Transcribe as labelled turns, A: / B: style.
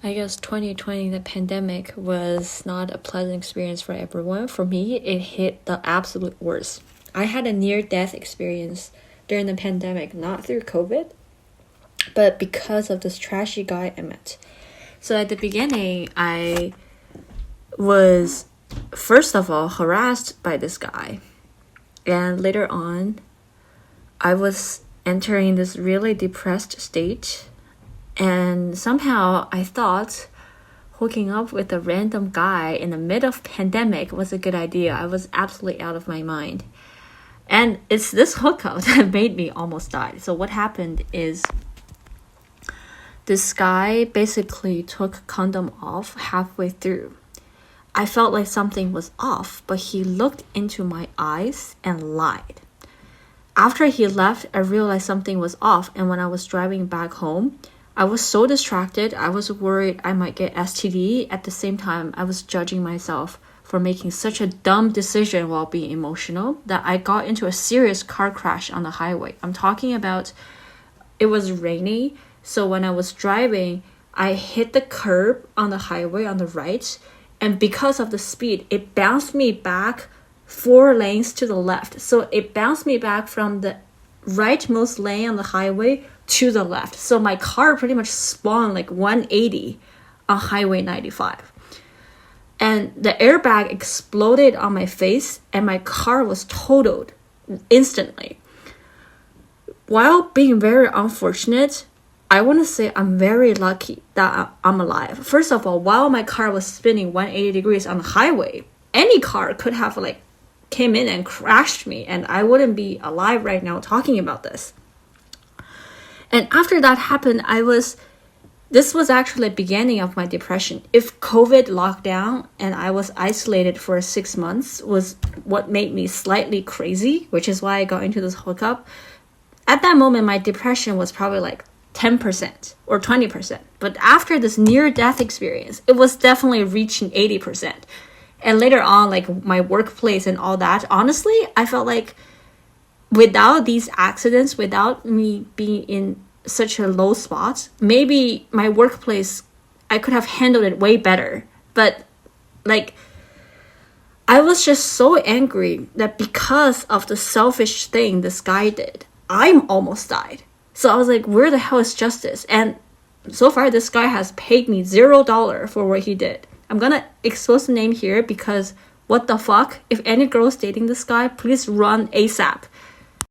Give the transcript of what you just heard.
A: I guess 2020, the pandemic, was not a pleasant experience for everyone. For me, it hit the absolute worst. I had a near death experience during the pandemic, not through COVID, but because of this trashy guy I met. So at the beginning, I was, first of all, harassed by this guy. And later on, I was entering this really depressed state. And somehow I thought hooking up with a random guy in the middle of pandemic was a good idea. I was absolutely out of my mind. And it's this hookup that made me almost die. So what happened is this guy basically took condom off halfway through. I felt like something was off, but he looked into my eyes and lied. After he left, I realized something was off, and when I was driving back home, I was so distracted. I was worried I might get STD. At the same time, I was judging myself for making such a dumb decision while being emotional that I got into a serious car crash on the highway. I'm talking about, it was rainy, so when I was driving, I hit the curb on the highway on the right, and because of the speed, it bounced me back 4 lanes to the left. So it bounced me back from the rightmost lane on the highway to the left. So my car pretty much spun like 180 on Highway 95. And the airbag exploded on my face and my car was totaled instantly. While being very unfortunate, I want to say I'm very lucky that I'm alive. First of all, while my car was spinning 180 degrees on the highway, any car could have came in and crashed me and I wouldn't be alive right now talking about this. And after that happened, this was actually the beginning of my depression. If COVID lockdown and I was isolated for 6 months was what made me slightly crazy, which is why I got into this hookup. At that moment, my depression was probably 10% or 20%. But after this near-death experience, it was definitely reaching 80%. And later on, my workplace and all that, honestly, I felt like without these accidents, without me being in such a low spot, maybe my workplace, I could have handled it way better. But I was just so angry that because of the selfish thing this guy did, I almost died. So I was like, where the hell is justice? And so far, this guy has paid me $0 for what he did. I'm gonna expose the name here because what the fuck? If any girl's dating this guy, please run ASAP.